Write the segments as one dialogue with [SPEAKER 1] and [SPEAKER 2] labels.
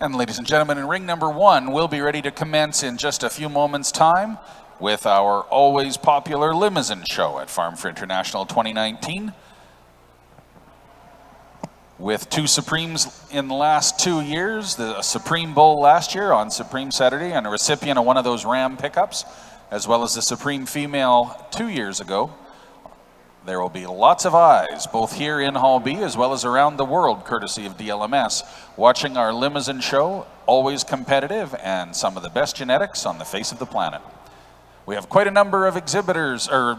[SPEAKER 1] And ladies and gentlemen, in ring number 1, we'll be ready to commence in just a few moments' time with our always popular limousine show at Farm for International 2019. With 2 Supremes in the last 2 years, the Supreme Bull last year on Supreme Saturday, and a recipient of one of those Ram pickups, as well as the Supreme Female 2 years ago. There will be lots of eyes, both here in Hall B as well as around the world, courtesy of DLMS, watching our limousine show, always competitive and some of the best genetics on the face of the planet. We have quite a number of exhibitors, or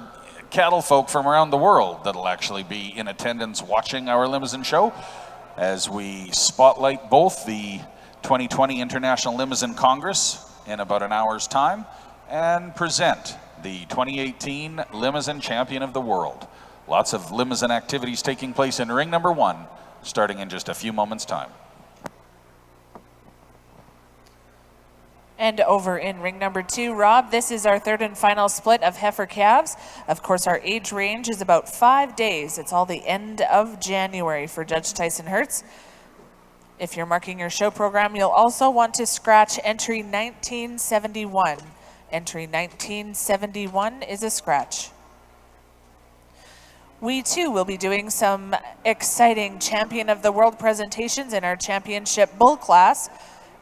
[SPEAKER 1] cattle folk from around the world that'll actually be in attendance watching our limousine show as we spotlight both the 2020 International Limousine Congress in about an hour's time and present the 2018 Limousine Champion of the World. Lots of limousine activities taking place in ring number 1, starting in just a few moments' time.
[SPEAKER 2] And over in ring number 2, Rob, this is our 3rd and final split of heifer calves. Of course, our age range is about 5 days. It's all the end of January for Judge Tyson Hertz. If you're marking your show program, you'll also want to scratch entry 1971. Entry 1971 is a scratch. We too will be doing some exciting Champion of the World presentations in our championship bull class.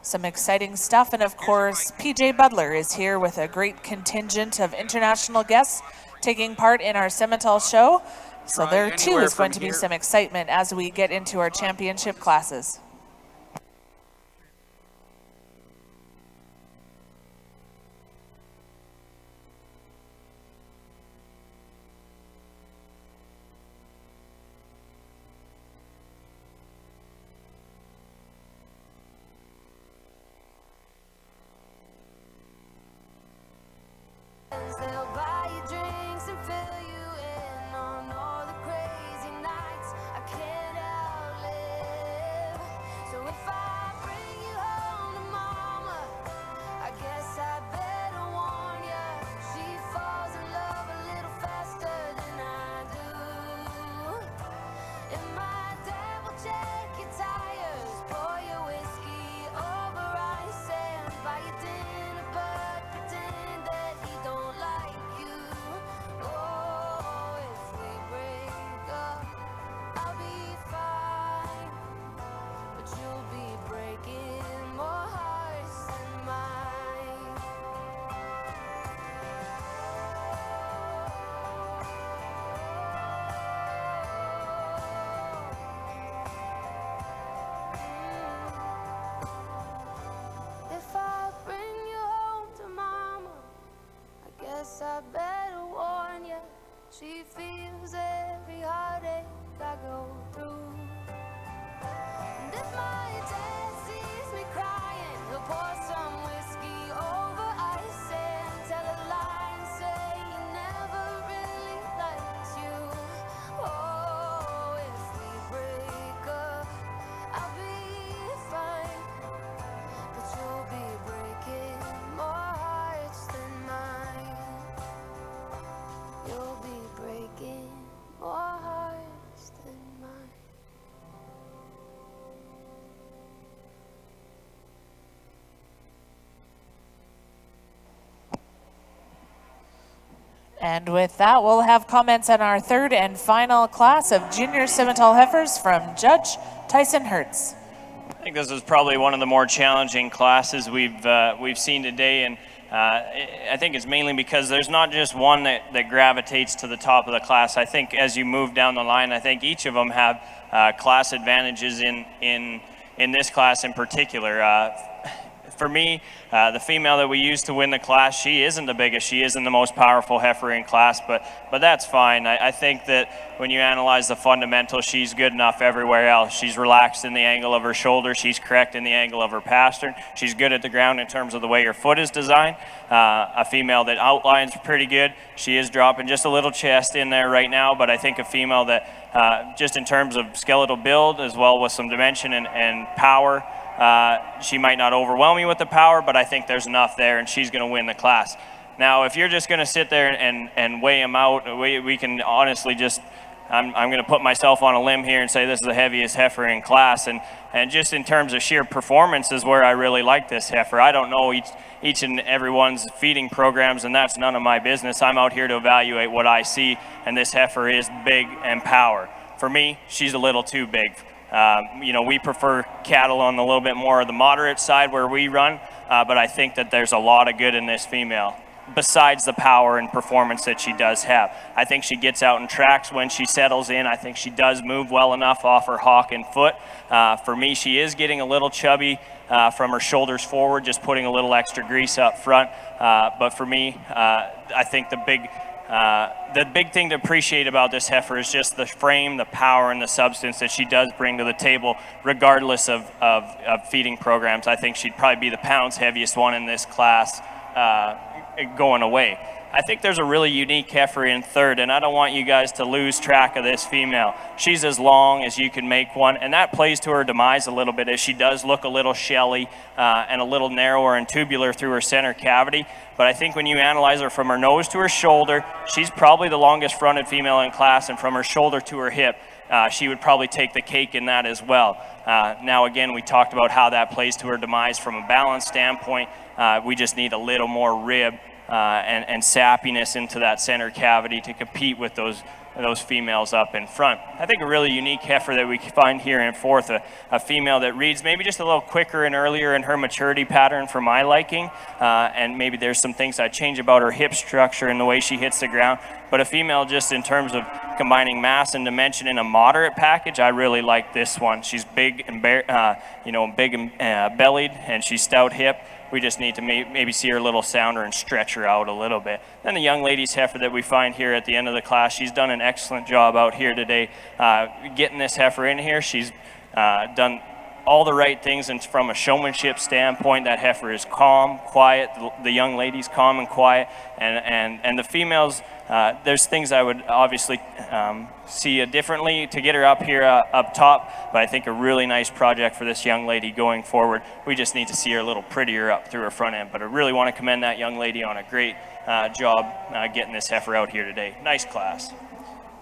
[SPEAKER 2] Some exciting stuff, and of course, PJ Butler is here with a great contingent of international guests taking part in our Simmental show. So there too is going to be some excitement as we get into our championship classes.
[SPEAKER 3] They'll buy you drinks and fill you in on all the crazy nights I can't outlive. So if I bring you home to mama, I guess I better warn ya. She falls in love a little faster than I do. And my dad will check your tires, pour your whiskey over ice and buy you dinner, but pretend that he don't like you. Oh, if we break up, I'll be fine, but you'll be breaking more hearts than mine. If I bring you home to mama, I guess I better warn ya. She feels every heartache I go through. And if my dad sees me crying, he'll pour some whiskey over ice and tell a lie and say he never really likes you. Oh, if we break up, I'll be fine, but you'll be breaking more hearts than mine. You'll be breaking more hearts than mine.
[SPEAKER 2] And with that, we'll have comments on our 3rd and final class of junior Simmental heifers from Judge Tyson Hertz.
[SPEAKER 4] I think this is probably one of the more challenging classes we've seen today, and I think it's mainly because there's not just one that gravitates to the top of the class. I think as you move down the line, I think each of them have class advantages in this class in particular. For me, the female that we used to win the class, she isn't the biggest, she isn't the most powerful heifer in class, but that's fine. I think that when you analyze the fundamentals, she's good enough everywhere else. She's relaxed in the angle of her shoulder, she's correct in the angle of her pastern, she's good at the ground in terms of the way her foot is designed. A female that outlines pretty good, she is dropping just a little chest in there right now, but I think a female that just in terms of skeletal build as well with some dimension and power, she might not overwhelm you with the power, but I think there's enough there and she's going to win the class. Now, if you're just going to sit there and weigh them out, we can honestly just I'm going to put myself on a limb here and say this is the heaviest heifer in class. And just in terms of sheer performance is where I really like this heifer. I don't know each and everyone's feeding programs, and that's none of my business. I'm out here to evaluate what I see, and this heifer is big and power. For me, she's a little too big. You know, we prefer cattle on a little bit more of the moderate side where we run, but I think that there's a lot of good in this female, besides the power and performance that she does have. I think she gets out and tracks when she settles in. I think she does move well enough off her hock and foot. For me, she is getting a little chubby from her shoulders forward, just putting a little extra grease up front. But for me, I think the big thing to appreciate about this heifer is just the frame, the power, and the substance that she does bring to the table, regardless of feeding programs. I think she'd probably be the pounds heaviest one in this class going away. I think there's a really unique heifer in third, and I don't want you guys to lose track of this female. She's as long as you can make one, and that plays to her demise a little bit, as she does look a little shelly and a little narrower and tubular through her center cavity. But I think when you analyze her from her nose to her shoulder, she's probably the longest fronted female in class, and from her shoulder to her hip, she would probably take the cake in that as well. Now again, we talked about how that plays to her demise from a balance standpoint. We just need a little more rib and sappiness into that center cavity to compete with those females up in front. I think a really unique heifer that we find here in fourth, a female that reads maybe just a little quicker and earlier in her maturity pattern for my liking, and maybe there's some things I change about her hip structure and the way she hits the ground, but a female just in terms of combining mass and dimension in a moderate package, I really like this one. She's big and big and bellied, and she's stout hip. We just need to maybe see her a little sounder and stretch her out a little bit. Then the young lady's heifer that we find here at the end of the class, she's done an excellent job out here today getting this heifer in here. She's done all the right things, and from a showmanship standpoint, that heifer is calm, quiet. The young lady's calm and quiet, and the females, there's things I would obviously see differently to get her up here up top, but I think a really nice project for this young lady going forward. We just need to see her a little prettier up through her front end, but I really want to commend that young lady on a great job getting this heifer out here today. Nice class.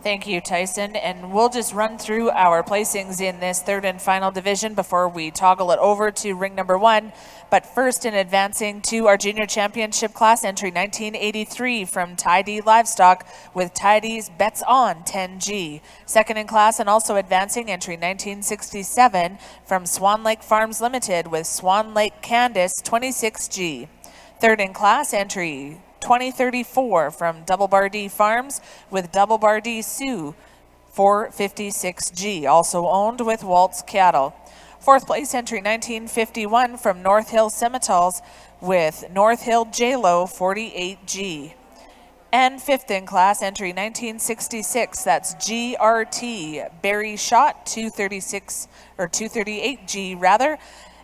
[SPEAKER 2] Thank you, Tyson. And we'll just run through our placings in this third and final division before we toggle it over to ring number one. But first, in advancing to our junior championship class, entry 1983 from Tidy Livestock with Tidy's Bets On 10G. Second in class and also advancing, entry 1967 from Swan Lake Farms Limited with Swan Lake Candace 26G. Third in class, entry 2034 from Double Bar D Farms with Double Bar D Sioux 456G, also owned with Waltz Cattle. Fourth place, entry 1951 from North Hill Simmentals with North Hill JLo 48G. And fifth in class, entry 1966, that's GRT Berry Shot 236 or 238G rather,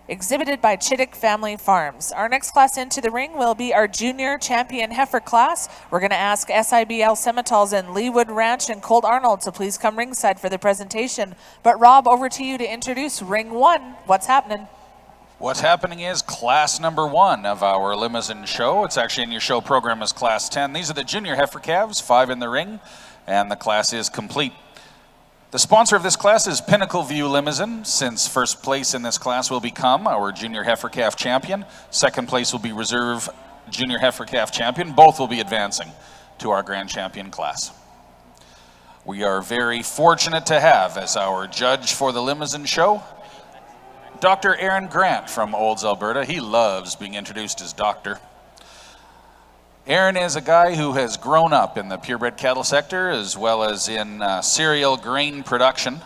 [SPEAKER 2] exhibited by Chittick Family Farms. Our next class into the ring will be our junior champion heifer class. We're going to ask SIBL Simmentals and Leewood Ranch and Colt Arnold to please come ringside for the presentation. But Rob, over to you to introduce ring one. What's happening?
[SPEAKER 1] What's happening is class number one of our limousine show. It's actually in your show program as class 10. These are the junior heifer calves, 5 in the ring, and the class is complete. The sponsor of this class is Pinnacle View Limousine, since first place in this class will become our junior heifer calf champion. Second place will be reserve junior heifer calf champion. Both will be advancing to our grand champion class. We are very fortunate to have as our judge for the limousine show, Dr. Aaron Grant from Olds, Alberta. He loves being introduced as doctor. Aaron is a guy who has grown up in the purebred cattle sector as well as in cereal grain production.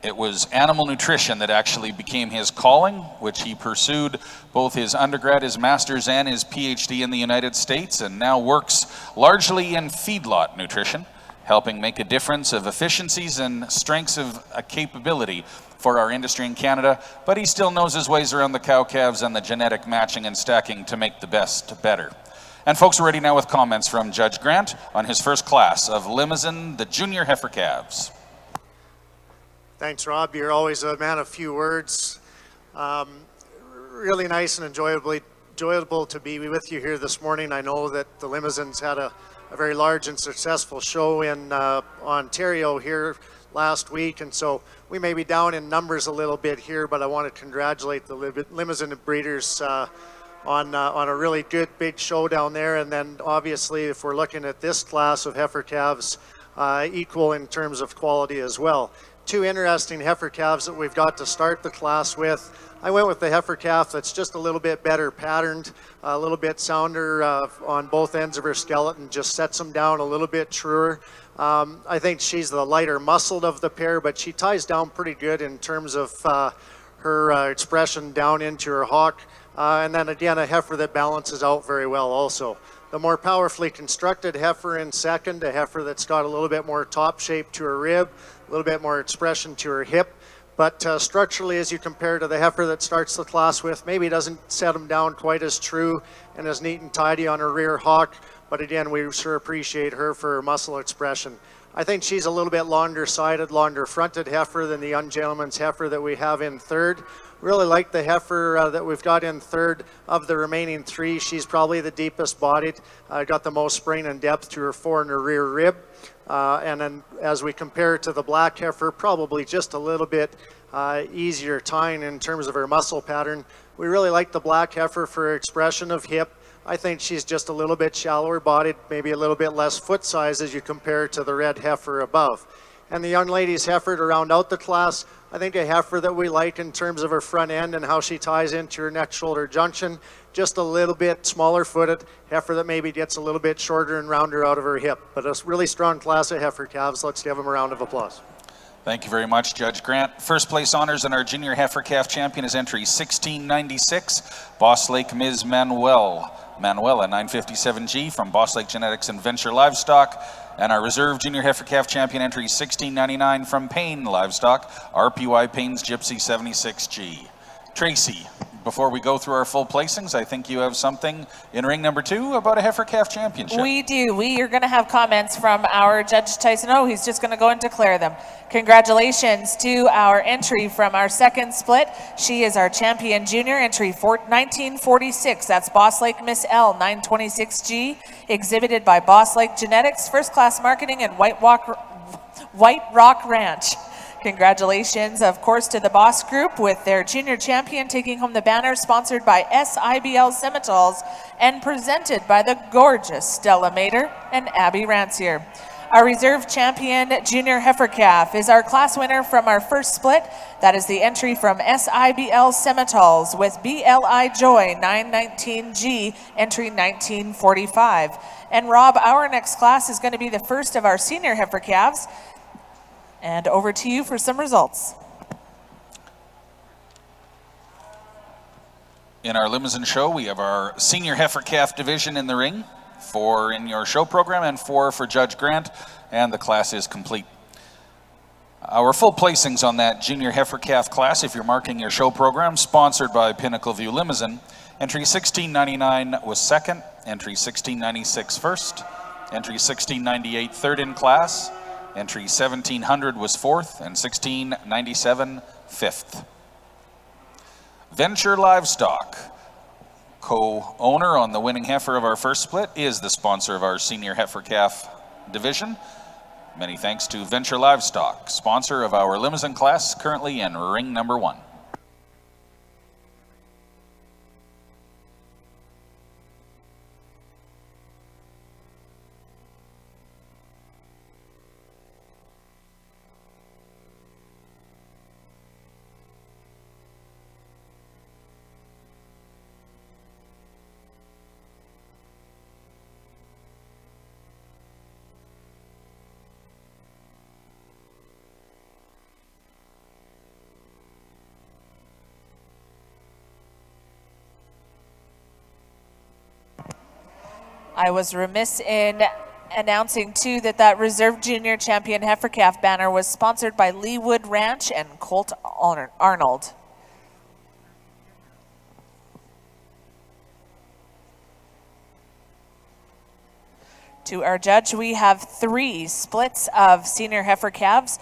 [SPEAKER 1] It was animal nutrition that actually became his calling, which he pursued both his undergrad, his master's, and his PhD in the United States, and now works largely in feedlot nutrition, helping make a difference of efficiencies and strengths of a capability for our industry in Canada, but he still knows his ways around the cow-calves and the genetic matching and stacking to make the best better. And folks are ready now with comments from Judge Grant on his first class of limousine, the junior heifer calves.
[SPEAKER 5] Thanks, Rob. You're always a man of few words. Really nice and enjoyable to be with you here this morning. I know that the limousines had a a very large and successful show in Ontario here last week, and so we may be down in numbers a little bit here, but I want to congratulate the Limousin breeders on a really good big show down there. And then obviously if we're looking at this class of heifer calves, equal in terms of quality as well. Two interesting heifer calves that we've got to start the class with. I went with the heifer calf that's just a little bit better patterned, a little bit sounder on both ends of her skeleton, just sets them down a little bit truer. I think she's the lighter muscled of the pair, but she ties down pretty good in terms of her expression down into her hock. And then again, a heifer that balances out very well also. The more powerfully constructed heifer in second, a heifer that's got a little bit more top shape to her rib, a little bit more expression to her hip. But structurally, as you compare to the heifer that starts the class with, maybe doesn't set them down quite as true and as neat and tidy on her rear hock. But again, we sure appreciate her for her muscle expression. I think she's a little bit longer sided, longer fronted heifer than the young gentleman's heifer that we have in third. Really like the heifer that we've got in third. Of the remaining three, she's probably the deepest bodied, got the most spring and depth to her fore and her rear rib. And then as we compare it to the black heifer, probably just a little bit easier tying in terms of her muscle pattern. We really like the black heifer for her expression of hip. I think she's just a little bit shallower bodied, maybe a little bit less foot size as you compare to the red heifer above. And the young lady's heifer to round out the class, I think a heifer that we like in terms of her front end and how she ties into her neck shoulder junction, just a little bit smaller footed, heifer that maybe gets a little bit shorter and rounder out of her hip. But a really strong class of heifer calves. Let's give them a round of applause.
[SPEAKER 1] Thank you very much, Judge Grant. First place honors in our junior heifer calf champion is entry 1696, Boss Lake Ms. Manuela 957G from Boss Lake Genetics and Venture Livestock. And our reserve junior heifer calf champion entry 1699 from Payne Livestock, RPY Payne's Gypsy 76G. Tracy, before we go through our full placings, I think you have something in ring number 2 about a heifer calf championship.
[SPEAKER 2] We do. We are going to have comments from our Judge Tyson. Oh, he's just going to go and declare them. Congratulations to our entry from our second split. She is our champion junior, entry 1946. That's Boss Lake Miss L 926G, exhibited by Boss Lake Genetics, First Class Marketing, and White Rock Ranch. Congratulations, of course, to the Boss Group with their junior champion taking home the banner, sponsored by SIBL Simmentals and presented by the gorgeous Stella Mater and Abby Rancier. Our reserve champion junior heifer calf is our class winner from our first split. That is the entry from SIBL Simmentals with BLI Joy 919G, entry 1945. And Rob, our next class is going to be the first of our senior heifer calves. And over to you for some results.
[SPEAKER 1] In our Limousin show, we have our senior heifer calf division in the ring, 4 in your show program and 4 for Judge Grant, and the class is complete. Our full placings on that junior heifer calf class, if you're marking your show program, sponsored by Pinnacle View Limousin. Entry 1699 was second, entry 1696 first, entry 1698 third in class, entry 1700 was fourth, and 1697 fifth. Venture Livestock, co-owner on the winning heifer of our first split, is the sponsor of our senior heifer calf division. Many thanks to Venture Livestock, sponsor of our Limousin class, currently in ring number 1.
[SPEAKER 2] I was remiss in announcing too that reserve junior champion heifer calf banner was sponsored by Leewood Ranch and Colt Arnold. To our judge, we have 3 splits of senior heifer calves.